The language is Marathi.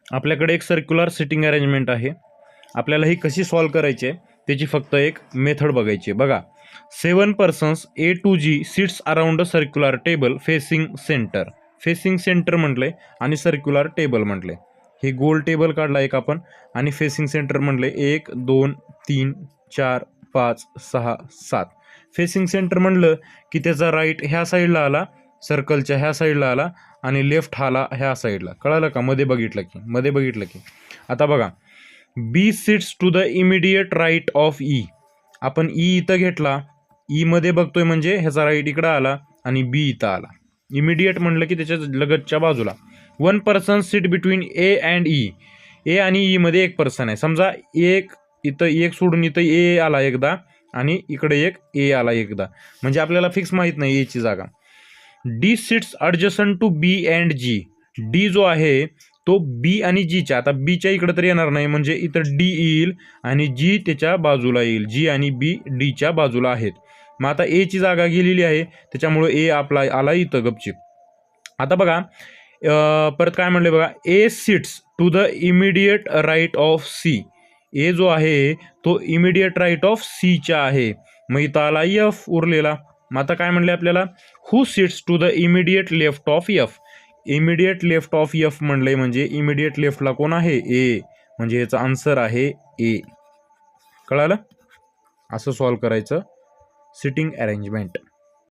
आपल्याकडे एक सर्क्युलर सिटिंग अरेंजमेंट आहे. आपल्याला ही कशी सॉल्व करायची आहे त्याची फक्त एक मेथड बघायची आहे. बघा, 7 persons A to G sits around a circular table facing centre. Facing centre म्हटलंय आणि सर्क्युलर टेबल म्हटलंय. हे गोल टेबल काढला एक आपण आणि फेसिंग सेंटर म्हटलंय 1 2 3 4 5 6 7. फेसिंग सेंटर म्हणलं की त्याचा राईट ह्या साईडला आला, सर्कलच्या ह्या साईडला आला आणि लेफ्ट आला ह्या साईडला. कळालं का? मध्ये बघितलं की आता बघा, B sits to the immediate right of E. आपण ई इथं घेतला, ई मध्ये बघतोय म्हणजे ह्याचा राईट इकडं आला आणि बी इथं आला. इमिडिएट म्हणलं की त्याच्या लगतच्या बाजूला. 1 person sit between A and E. A आणि ई मध्ये एक पर्सन आहे. समजा एक इथं एक सोडून इथं ए आला एकदा आणि इकडे एक ए आला एकदा, म्हणजे आपल्याला फिक्स माहित नाही एची जागा. D sits adjacent to B and G. D जो आहे तो बी आणि जीच्या, आता बीच्या इकडे तर येणार नाही म्हणजे इथं डी येईल आणि जी त्याच्या बाजूला येईल. जी आणि बी डीच्या बाजूला आहेत. मग आता एची जागा गेलेली आहे त्याच्यामुळे ए आपला आला इथं गपचिप. आता बघा परत काय म्हणले बघा, A sits to the immediate right of C. A जो आहे तो इमिडिएट राईट ऑफ सीच्या आहे. मग इथं आला एफ उरलेला. मग आता काय म्हणले आपल्याला, who sits to the immediate left of F. Immediate left of F म्हणलंय म्हणजे इमिडिएट लेफ्टला कोण आहे? ए. म्हणजे याचा आन्सर आहे ए. कळालं? असं सॉल्व करायचं सिटिंग अरेंजमेंट.